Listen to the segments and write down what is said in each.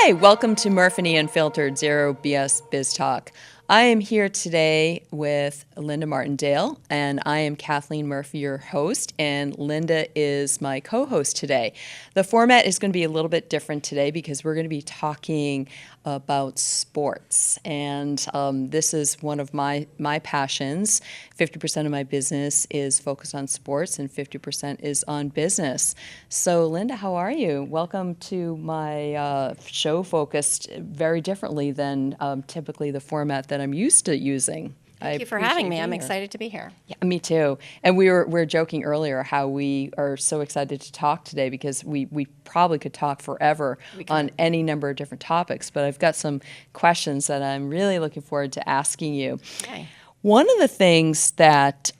Hi, welcome to Murf+E Unfiltered, Zero BS Biz Talk. I am here today with Linda Martindale, and I am Kathleen Murphy, your host, and Linda is my co-host today. The format is going to be a little bit different today because we're going to be talking about sports, and this is one of my passions. 50% of my business is focused on sports, and 50% is on business. So, Linda, how are you? Welcome to my show focused very differently than typically the format that I'm used to using. Thank you for having me. I'm excited to be here. Yeah, me too. And we were joking earlier how we are so excited to talk today because we probably could talk forever on any number of different topics. But I've got some questions that I'm really looking forward to asking you. Okay. One of the things that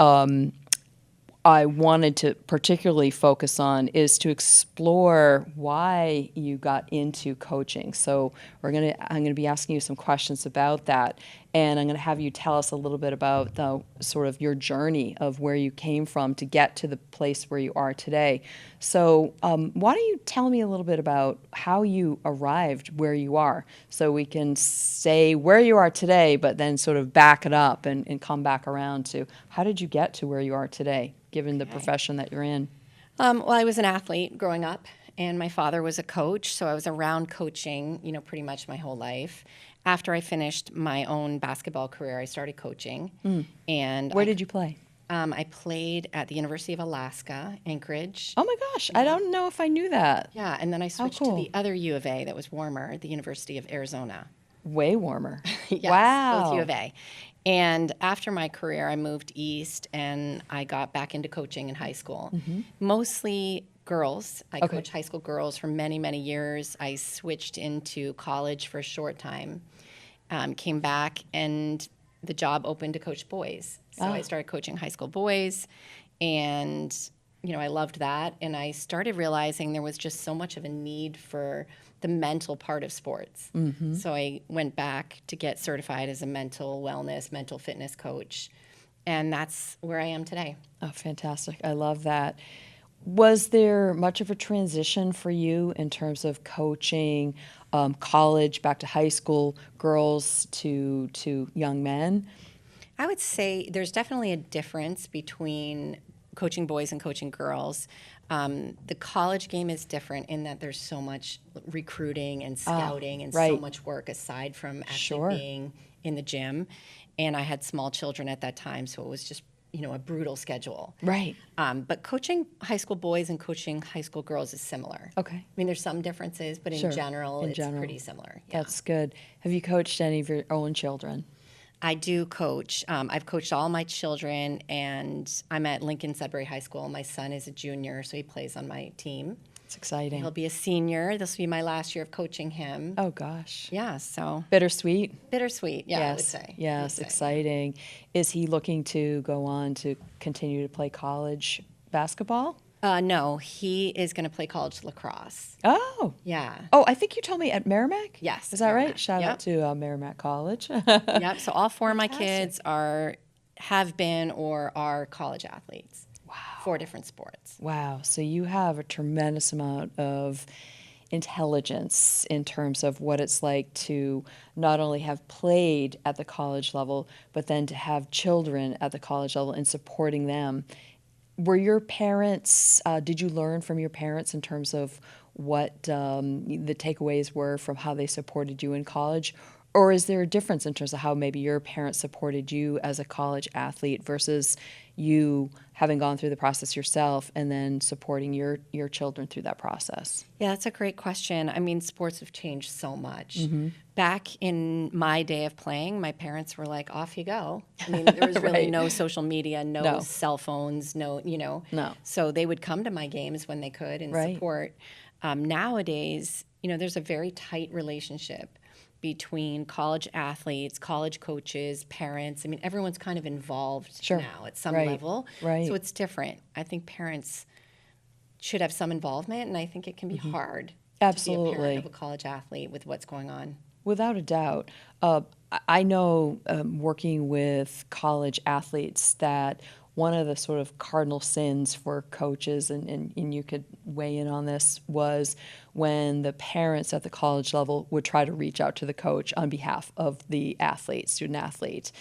I wanted to particularly focus on is to explore why you got into coaching. So I'm going to be asking you some questions about that, and I'm going to have you tell us a little bit about the sort of your journey of where you came from to get to the place where you are today. So why don't you tell me a little bit about how you arrived where you are, so we can say where you are today, but then sort of back it up and come back around to how did you get to where you are today, given the profession that you're in? Well, I was an athlete growing up, and my father was a coach, so I was around coaching, pretty much my whole life. After I finished my own basketball career, I started coaching. And Where did you play? I played at the University of Alaska, Anchorage. Oh my gosh, I don't know if I knew that. Yeah, and then I switched cool. to the other U of A that was warmer, the University of Arizona. Way warmer. Yes, wow. both U of A. And after my career, I moved east and I got back into coaching in high school. Mostly girls. I coached high school girls for many, many years. I switched into college for a short time, came back, and the job opened to coach boys. So I started coaching high school boys, and I loved that. And I started realizing there was just so much of a need for the mental part of sports. So I went back to get certified as a mental wellness, mental fitness coach. And that's where I am today. Oh, fantastic. I love that. Was there much of a transition for you in terms of coaching college back to high school girls to young men? I would say there's definitely a difference between coaching boys and coaching girls. The college game is different in that there's so much recruiting and scouting and so much work aside from actually being in the gym. And I had small children at that time, so it was just a brutal schedule. Right. But coaching high school boys and coaching high school girls is similar. Okay. I mean, there's some differences, but in general, it's pretty similar. Yeah. That's good. Have you coached any of your own children? I do coach. I've coached all my children, and I'm at Lincoln Sudbury High School. My son is a junior, so he plays on my team. It's exciting. He'll be a senior. This will be my last year of coaching him. Oh, gosh. Yeah, so. Bittersweet? Bittersweet, yeah, yes. I would say. Yes, exciting. Is he looking to go on to continue to play college basketball? No, he is going to play college lacrosse. Oh. Yeah. Oh, I think you told me at Merrimack? Yes. Is that Merrimack. right? Shout out to Merrimack College. Yep, so all four of my kids have been or are college athletes. Wow. 4 different sports. Wow. So you have a tremendous amount of intelligence in terms of what it's like to not only have played at the college level, but then to have children at the college level and supporting them. Were your parents, did you learn from your parents in terms of what the takeaways were from how they supported you in college? Or is there a difference in terms of how maybe your parents supported you as a college athlete versus you having gone through the process yourself and then supporting your children through that process? Yeah, that's a great question. I mean, sports have changed so much. Back in my day of playing, my parents were like, off you go. I mean, there was really no social media, no cell phones, no. So they would come to my games when they could and support. Nowadays, there's a very tight relationship between college athletes, college coaches, parents. I mean, everyone's kind of involved now at some level. Right. So it's different. I think parents should have some involvement, and I think it can be hard to be a parent of a college athlete with what's going on. Without a doubt. I know working with college athletes that one of the sort of cardinal sins for coaches, and you could weigh in on this, was when the parents at the college level would try to reach out to the coach on behalf of the athlete, student athlete.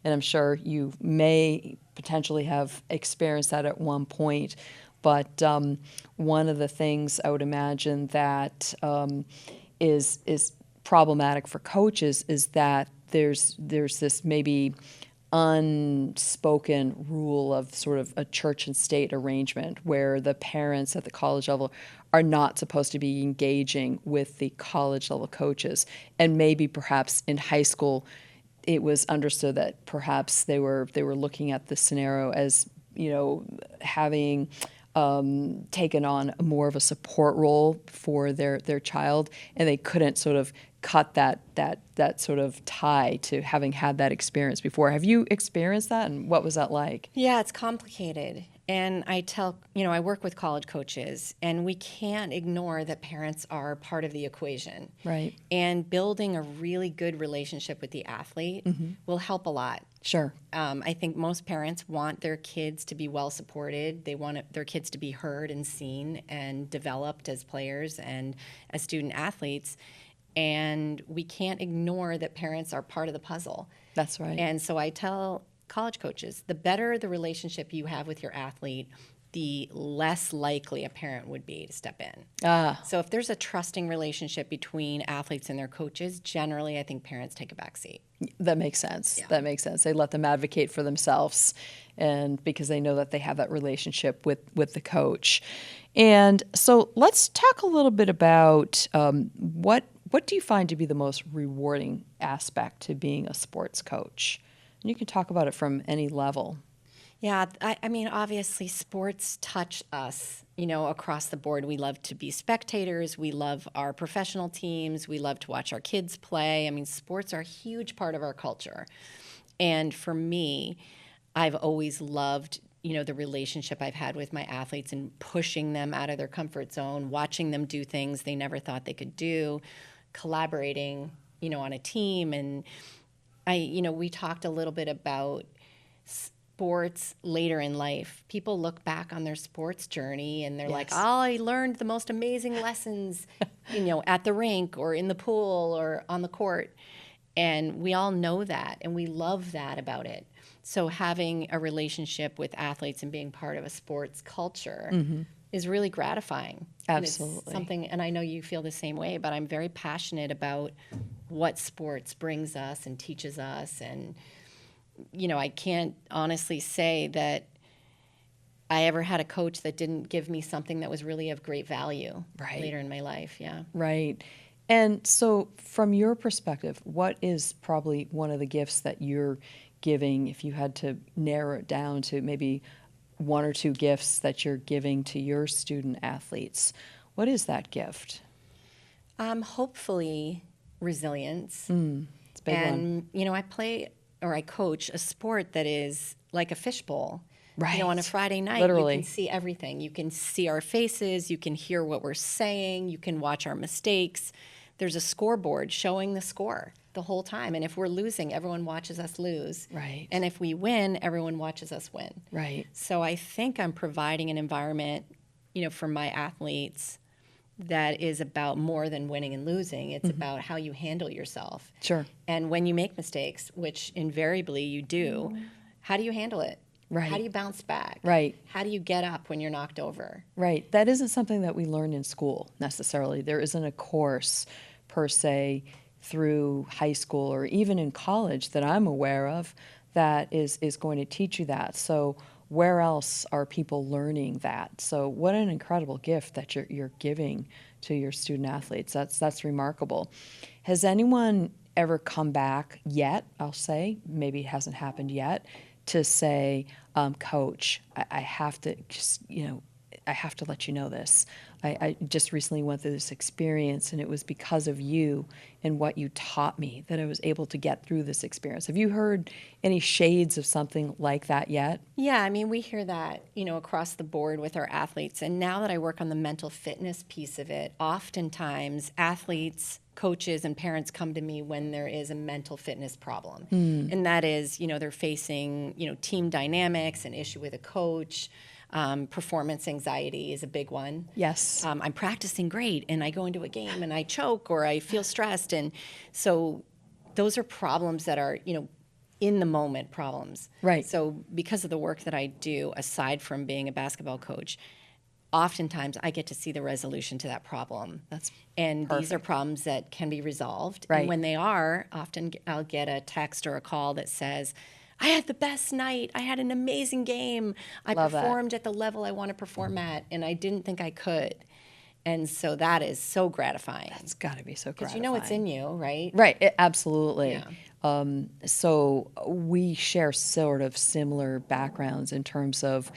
And I'm sure you may potentially have experienced that at one point. But one of the things I would imagine that is problematic for coaches is that there's this maybe unspoken rule of sort of a church and state arrangement where the parents at the college level are not supposed to be engaging with the college level coaches. And maybe perhaps in high school it was understood that perhaps they were looking at the scenario as, having taken on more of a support role for their child, and they couldn't sort of cut that sort of tie to having had that experience before. Have you experienced that, and what was that like? Yeah, it's complicated. And I work with college coaches, and we can't ignore that parents are part of the equation. Right. And building a really good relationship with the athlete will help a lot. Sure. I think most parents want their kids to be well supported. They want their kids to be heard and seen and developed as players and as student athletes. And we can't ignore that parents are part of the puzzle. That's right. And so I tell college coaches, the better the relationship you have with your athlete, the less likely a parent would be to step in. So if there's a trusting relationship between athletes and their coaches, generally I think parents take a back seat. That makes sense. Yeah. That makes sense. They let them advocate for themselves, and because they know that they have that relationship with the coach. And so let's talk a little bit about what do you find to be the most rewarding aspect to being a sports coach? And you can talk about it from any level. Yeah, I mean, obviously, sports touch us, across the board. We love to be spectators. We love our professional teams. We love to watch our kids play. I mean, sports are a huge part of our culture. And for me, I've always loved, the relationship I've had with my athletes and pushing them out of their comfort zone, watching them do things they never thought they could do, collaborating, on a team. And we talked a little bit about sports later in life. People look back on their sports journey and they're like, oh, I learned the most amazing lessons, at the rink or in the pool or on the court. And we all know that, and we love that about it. So having a relationship with athletes and being part of a sports culture is really gratifying. Absolutely. And it's something, and I know you feel the same way, but I'm very passionate about what sports brings us and teaches us. And I can't honestly say that I ever had a coach that didn't give me something that was really of great value later in my life. Yeah. Right. And so from your perspective, what is probably one of the gifts that you're giving, if you had to narrow it down to maybe one or two gifts that you're giving to your student athletes? What is that gift? Hopefully resilience. It's a big one. And, I coach a sport that is like a fishbowl. Right. On a Friday night, Literally. You can see everything. You can see our faces. You can hear what we're saying. You can watch our mistakes. There's a scoreboard showing the score the whole time. And if we're losing, everyone watches us lose. Right. And if we win, everyone watches us win. Right. So I think I'm providing an environment, for my athletes that is about more than winning and losing. It's about how you handle yourself. Sure. And when you make mistakes, which invariably you do, how do you handle it? Right. How do you bounce back? Right. How do you get up when you're knocked over? Right. That isn't something that we learn in school necessarily. There isn't a course per se through high school or even in college that I'm aware of that is going to teach you that. So where else are people learning that? So what an incredible gift that you're giving to your student athletes. That's remarkable. Has anyone ever come back yet, I'll say, maybe it hasn't happened yet, to say, Coach, I have to just, I have to let you know this. I just recently went through this experience, and it was because of you and what you taught me that I was able to get through this experience. Have you heard any shades of something like that yet? Yeah, I mean, we hear that, across the board with our athletes. And now that I work on the mental fitness piece of it, oftentimes athletes, coaches, and parents come to me when there is a mental fitness problem. And that is, they're facing, team dynamics, an issue with a coach. Performance anxiety is a big one. Yes. I'm practicing great and I go into a game and I choke or I feel stressed. And so those are problems that are, in the moment problems. Right. So because of the work that I do, aside from being a basketball coach, oftentimes I get to see the resolution to that problem. And perfect. these are problems that can be resolved. Right. And when they are, often I'll get a text or a call that says, I had the best night. I had an amazing game. I Love that. performed at the level I want to perform at, and I didn't think I could. And so that is so gratifying. It's got to be so Because gratifying. you know it's in you, right? Right, absolutely. Yeah. So we share sort of similar backgrounds in terms of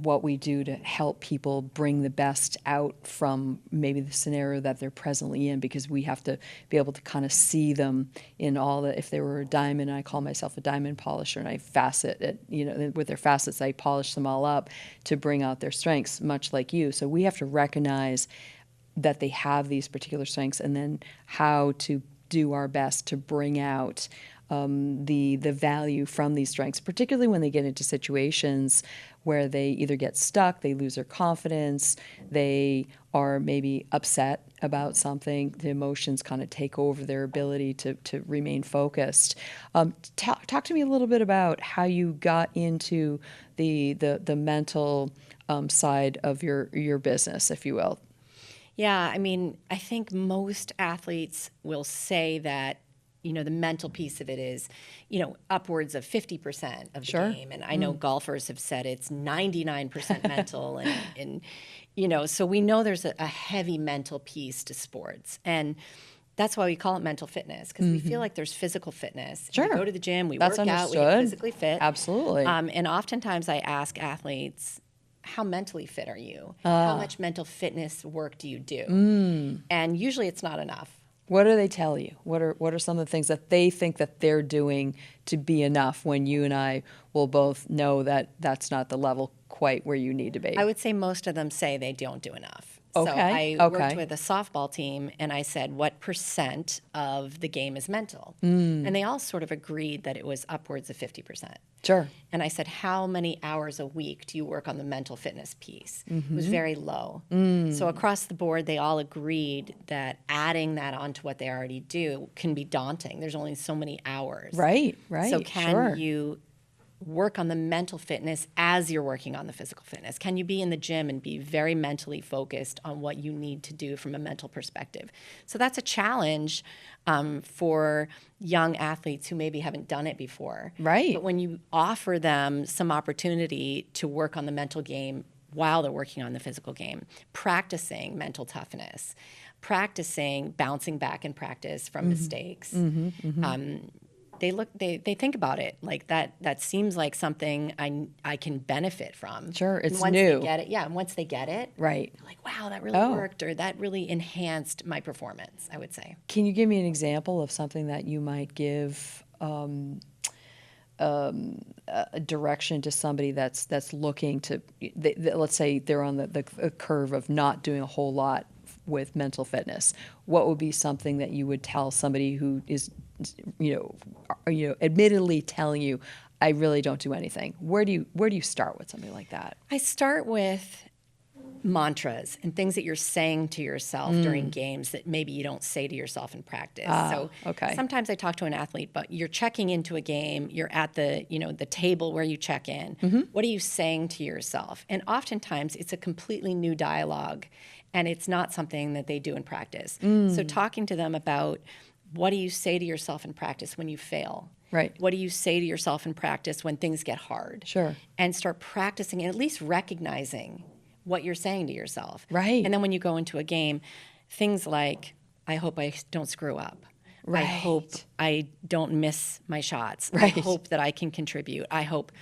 what we do to help people bring the best out from maybe the scenario that they're presently in, because we have to be able to kind of see them in all the, if they were a diamond, I call myself a diamond polisher, and I facet it, with their facets, I polish them all up to bring out their strengths, much like you. So we have to recognize that they have these particular strengths, and then how to do our best to bring out the value from these strengths, particularly when they get into situations where they either get stuck, they lose their confidence, they are maybe upset about something, the emotions kind of take over their ability to remain focused. Talk to me a little bit about how you got into the mental side of your business, if you will. Yeah, I mean, I think most athletes will say that, the mental piece of it is, upwards of 50% of the Sure. game. And I know golfers have said it's 99% mental. And so we know there's a heavy mental piece to sports. And that's why we call it mental fitness, because we feel like there's physical fitness. Sure. We go to the gym, we That's work out, we get understood. physically fit. Absolutely. And oftentimes I ask athletes, how mentally fit are you? How much mental fitness work do you do? And usually it's not enough. What do they tell you? What are some of the things that they think that they're doing to be enough, when you and I will both know that that's not the level quite where you need to be? I would say most of them say they don't do enough. Okay. So I worked with a softball team and I said, what % of the game is mental? And they all sort of agreed that it was upwards of 50%. Sure. And I said, how many hours a week do you work on the mental fitness piece? It was very low. So across the board, they all agreed that adding that onto what they already do can be daunting. There's only so many hours. Right. So can you work on the mental fitness as you're working on the physical fitness? Can you be in the gym and be very mentally focused on what you need to do from a mental perspective? So that's a challenge for young athletes who maybe haven't done it before. Right. But when you offer them some opportunity to work on the mental game while they're working on the physical game, practicing mental toughness, practicing bouncing back in practice from mistakes, they think about it like that seems like something I can benefit from. Sure, it's and once new. They get it, and once they get it, Right. they're like, wow, that really worked, or that really enhanced my performance, I would say. Can you give me an example of something that you might give a direction to somebody that's looking to, let's say they're on the curve of not doing a whole lot with mental fitness? What would be something that you would tell somebody who is, admittedly telling you, I really don't do anything? Where do you start with something like that? I start with mantras and things that you're saying to yourself during games that maybe you don't say to yourself in practice. So okay. Sometimes I talk to an athlete, but you're checking into a game, you're at the table where you check in. What are you saying to yourself? And oftentimes it's a completely new dialogue, and it's not something that they do in practice. So talking to them about, what do you say to yourself in practice when you fail? Right. What do you say to yourself in practice when things get hard? Sure. And start practicing and at least recognizing what you're saying to yourself. Right. And then when you go into a game, things like, I hope I don't screw up. Right. I hope I don't miss my shots. Right. I hope that I can contribute. I hope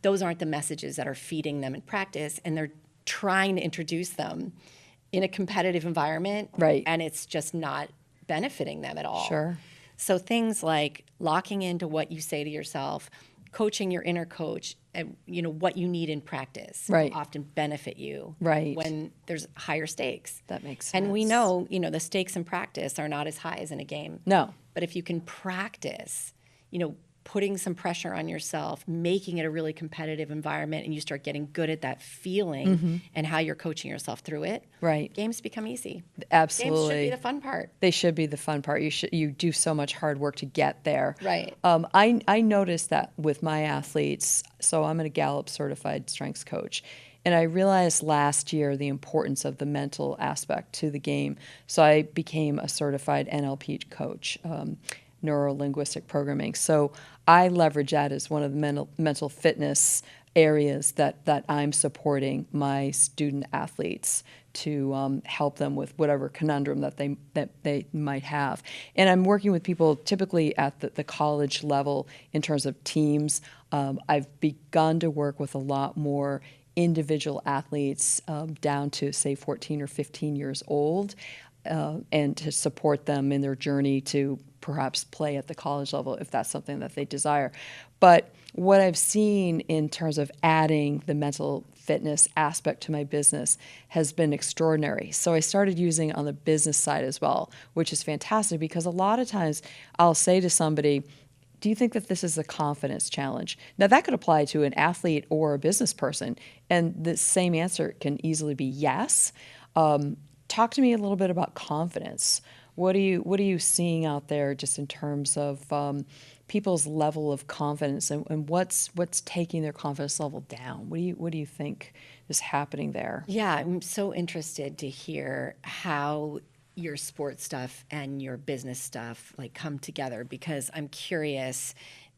those aren't the messages that are feeding them in practice, and they're trying to introduce them in a competitive environment, Right. and it's just not benefiting them at all. Sure. So things like locking into what you say to yourself, coaching your inner coach, and what you need in practice Right. will often benefit you Right. when there's higher stakes. That makes sense. And we know, the stakes in practice are not as high as in a game. No. But if you can practice, putting some pressure on yourself, making it a really competitive environment, and you start getting good at that feeling and how you're coaching yourself through it, Right. games become easy. Absolutely. Games should be the fun part. They should be the fun part. You do so much hard work to get there. Right. I noticed that with my athletes. So I'm a Gallup certified strengths coach, and I realized last year the importance of the mental aspect to the game. So I became a certified NLP coach, neuro-linguistic programming. So I leverage that as one of the mental fitness areas that I'm supporting my student athletes to help them with whatever conundrum that they might have. And I'm working with people typically at the college level in terms of teams. I've begun to work with a lot more individual athletes down to, say, 14 or 15 years old, and to support them in their journey to perhaps play at the college level if that's something that they desire. But what I've seen in terms of adding the mental fitness aspect to my business has been extraordinary. So I started using it on the business side as well, which is fantastic because a lot of times I'll say to somebody, do you think that this is a confidence challenge? Now, that could apply to an athlete or a business person, and the same answer can easily be yes. Talk to me a little bit about confidence. What are you seeing out there just in terms of people's level of confidence and what's taking their confidence level down? What do you think is happening there? Yeah, I'm so interested to hear how your sports stuff and your business stuff come together, because I'm curious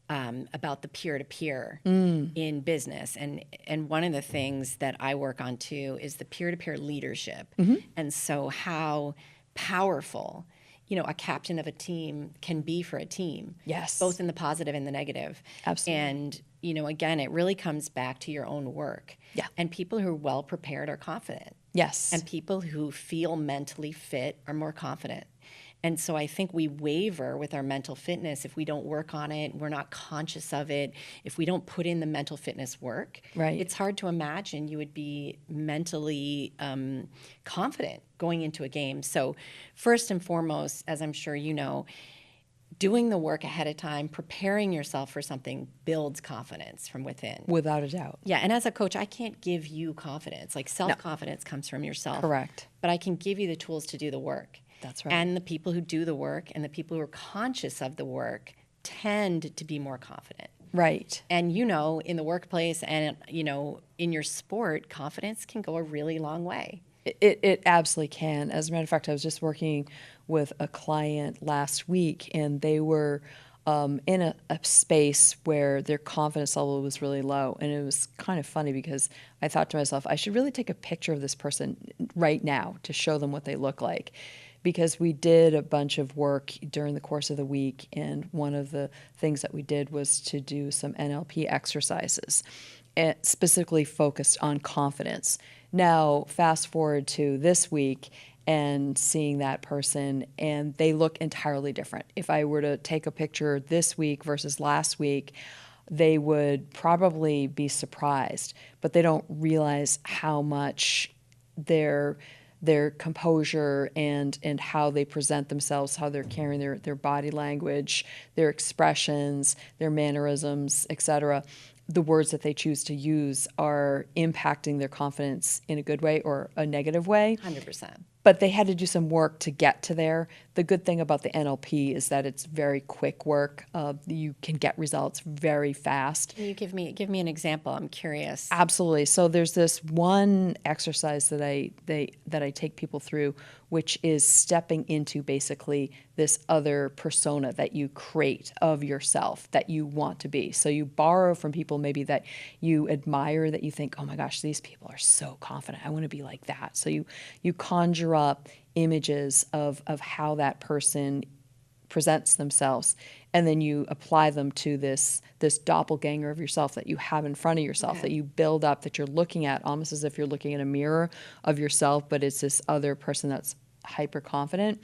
about the peer-to-peer in business. And one of the things that I work on too is the peer-to-peer leadership. And so how powerful, a captain of a team can be for a team. Yes. Both in the positive and the negative. Absolutely. And, again, it really comes back to your own work. Yeah. And people who are well prepared are confident. Yes. And people who feel mentally fit are more confident. And so I think we waver with our mental fitness if we don't work on it, we're not conscious of it, if we don't put in the mental fitness work. Right. It's hard to imagine you would be mentally confident going into a game. So first and foremost, as I'm sure you know, doing the work ahead of time, preparing yourself for something builds confidence from within. Without a doubt. Yeah, and as a coach, I can't give you confidence. Self-confidence comes from yourself. Correct. But I can give you the tools to do the work. That's right. And the people who do the work and the people who are conscious of the work tend to be more confident. Right. And in the workplace and in your sport, confidence can go a really long way. It absolutely can. As a matter of fact, I was just working with a client last week, and they were in a space where their confidence level was really low. And it was kind of funny because I thought to myself, I should really take a picture of this person right now to show them what they look like. Because we did a bunch of work during the course of the week, and one of the things that we did was to do some NLP exercises, specifically focused on confidence. Now, fast forward to this week and seeing that person, and they look entirely different. If I were to take a picture this week versus last week, they would probably be surprised, but they don't realize how much their composure and how they present themselves, how they're carrying their body language, their expressions, their mannerisms, etc., the words that they choose to use are impacting their confidence in a good way or a negative way. 100%. But they had to do some work to get to there. The good thing about the NLP is that it's very quick work. You can get results very fast. Can you give me an example? I'm curious. Absolutely. So there's this one exercise that I take people through, which is stepping into basically this other persona that you create of yourself that you want to be. So you borrow from people maybe that you admire, that you think, oh my gosh, these people are so confident. I want to be like that. So you conjure up images of how that person presents themselves, and then you apply them to this doppelganger of yourself that you have in front of yourself, that you build up, that you're looking at almost as if you're looking at a mirror of yourself, but it's this other person that's hyper confident.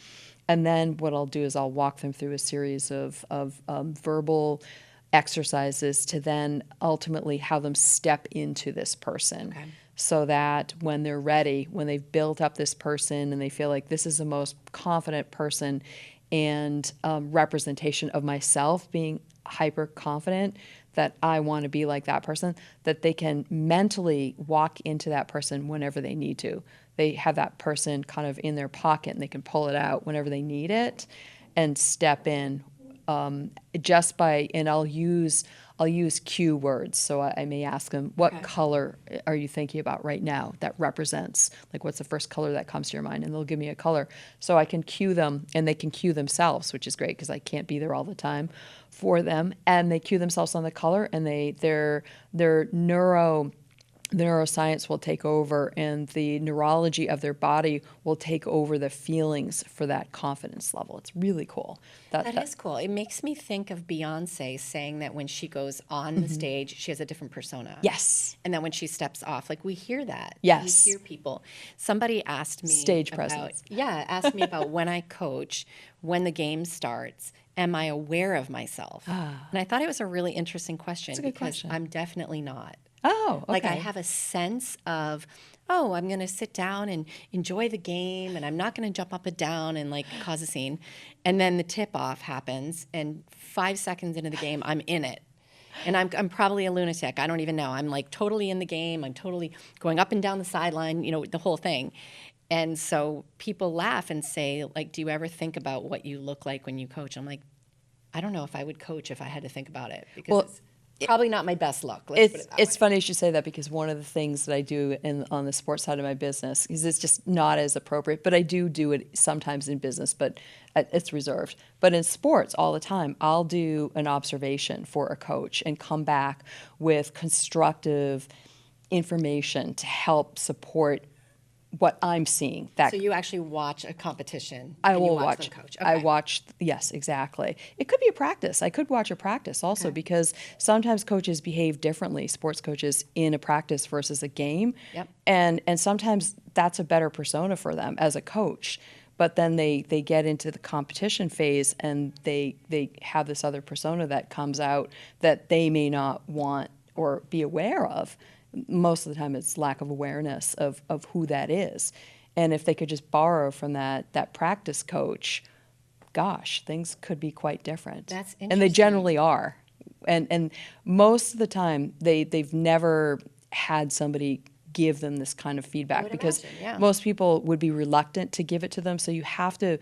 And then what I'll do is I'll walk them through a series of verbal exercises to then ultimately have them step into this person. So that when they're ready, when they've built up this person and they feel like this is the most confident person and representation of myself being hyper confident, that I want to be like that person, that they can mentally walk into that person whenever they need to. They have that person kind of in their pocket and they can pull it out whenever they need it and step in just by, and I'll use cue words. So I may ask them, what color are you thinking about right now that represents, like what's the first color that comes to your mind? And they'll give me a color. So I can cue them and they can cue themselves, which is great because I can't be there all the time for them. And they cue themselves on the color and their the neuroscience will take over and the neurology of their body will take over the feelings for that confidence level. It's really cool. That is cool. It makes me think of Beyonce saying that when she goes on the stage, she has a different persona. Yes. And then when she steps off, like we hear that. Yes. We hear people. Somebody asked me Stage about, presence. asked me about when I coach, when the game starts, am I aware of myself? And I thought it was a really interesting question That's a good because question. I'm definitely not. Oh, okay. Like I have a sense of, oh, I'm going to sit down and enjoy the game and I'm not going to jump up and down and like cause a scene. And then the tip off happens and 5 seconds into the game, I'm in it. And I'm probably a lunatic. I don't even know. I'm like totally in the game. I'm totally going up and down the sideline, the whole thing. And so people laugh and say, like, do you ever think about what you look like when you coach? I'm like, I don't know if I would coach if I had to think about it because it's probably not my best look. Let's put it that It's way. funny you should say that because one of the things that I do on the sports side of my business is it's just not as appropriate, but I do it sometimes in business, but it's reserved. But in sports all the time, I'll do an observation for a coach and come back with constructive information to help support what I'm seeing. So you actually watch a competition. I and will you watch. them coach. I Okay. watch. Yes, exactly. It could be a practice. I could watch a practice also because sometimes coaches behave differently. Sports coaches in a practice versus a game, Yep. and sometimes that's a better persona for them as a coach. But then they get into the competition phase and they have this other persona that comes out that they may not want or be aware of. Most of the time it's lack of awareness of who that is. And if they could just borrow from that practice coach, gosh, things could be quite different. That's And they interesting. generally are. And most of the time they've never had somebody give them this kind of feedback would because imagine, yeah. most people would be reluctant to give it to them. So you have to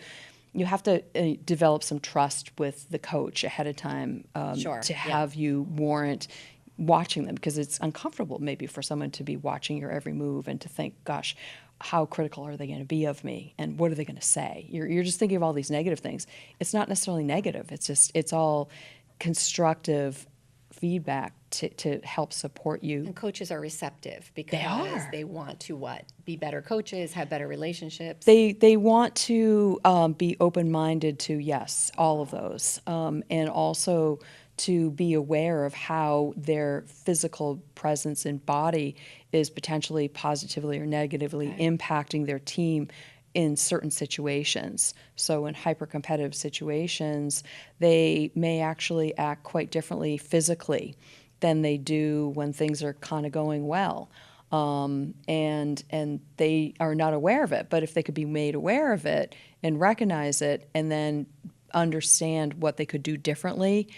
develop some trust with the coach ahead of time Sure, to yeah. have you warrant watching them because it's uncomfortable maybe for someone to be watching your every move and to think, gosh, how critical are they going to be of me and what are they going to say? You're just thinking of all these negative things. It's not necessarily negative. It's all constructive feedback to help support you. And coaches are receptive because are. they want to what? Be better coaches, have better relationships. They want to be open-minded to, yes, all of those, and also to be aware of how their physical presence and body is potentially positively or negatively impacting their team in certain situations. So in hyper-competitive situations, they may actually act quite differently physically than they do when things are kind of going well. And they are not aware of it. But if they could be made aware of it and recognize it and then understand what they could do differently,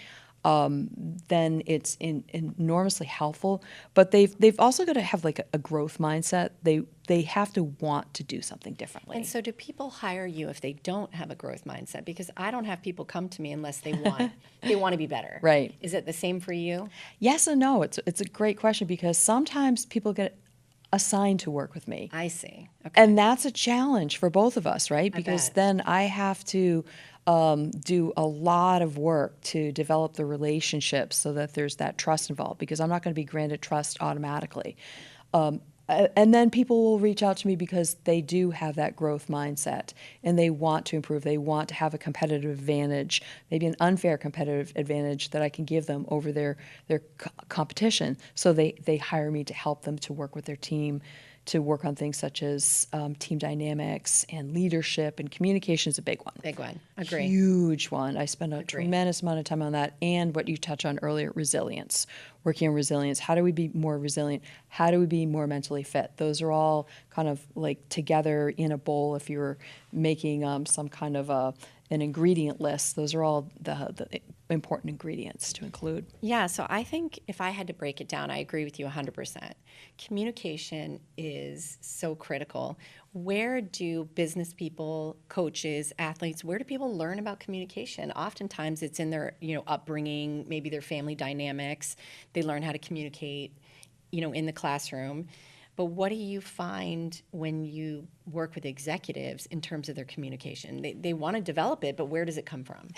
then it's enormously helpful. But they've also got to have like a growth mindset. They have to want to do something differently. And so do people hire you if they don't have a growth mindset? Because I don't have people come to me unless they want to be better. Right. Is it the same for you? Yes and no. It's a great question because sometimes people get assigned to work with me. I see. Okay. And that's a challenge for both of us, right? Because bet. then I have to do a lot of work to develop the relationship so that there's that trust involved because I'm not going to be granted trust automatically. And then people will reach out to me because they do have that growth mindset and they want to improve. They want to have a competitive advantage, maybe an unfair competitive advantage that I can give them over their competition. So they hire me to help them to work with their team, to work on things such as team dynamics and leadership, and communication is a big one. Big one. Agree. Huge one. I spend a tremendous amount of time on that. And what you touched on earlier, resilience. Working on resilience. How do we be more resilient? How do we be more mentally fit? Those are all kind of like together in a bowl. If you're making some kind of an ingredient list, those are all the important ingredients to include. Yeah, so I think if I had to break it down, I agree with you 100%. Communication is so critical. Where do business people, coaches, athletes, where do people learn about communication? Oftentimes it's in their, upbringing, maybe their family dynamics. They learn how to communicate, in the classroom. But what do you find when you work with executives in terms of their communication? They want to develop it, but where does it come from?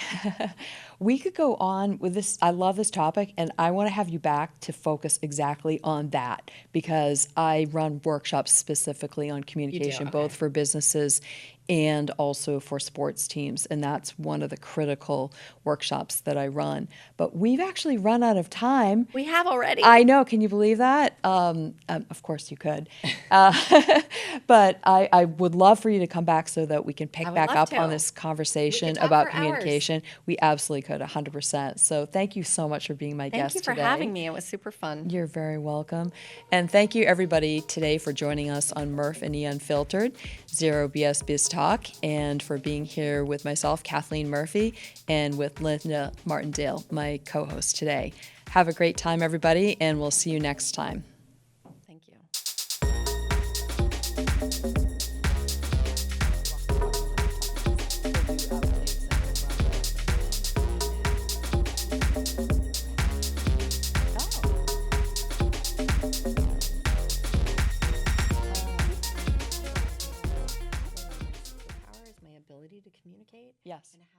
We could go on with this. I love this topic, and I want to have you back to focus exactly on that because I run workshops specifically on communication, okay. both for businesses and also for sports teams. And that's one of the critical workshops that I run. But we've actually run out of time. We have already. I know. Can you believe that? Of course you could. But I would love for you to come back so that we can pick back up on this conversation about communication. We absolutely could, 100%. So thank you so much for being my guest today. Thank you for having me. It was super fun. You're very welcome. And thank you, everybody, today for joining us on Murf+E Unfiltered, Zero BS Biz Talk, and for being here with myself, Kathleen Murphy, and with Linda Martindale, my co-host today. Have a great time, everybody, and we'll see you next time. Thank you. Power is my ability to communicate. Yes. And have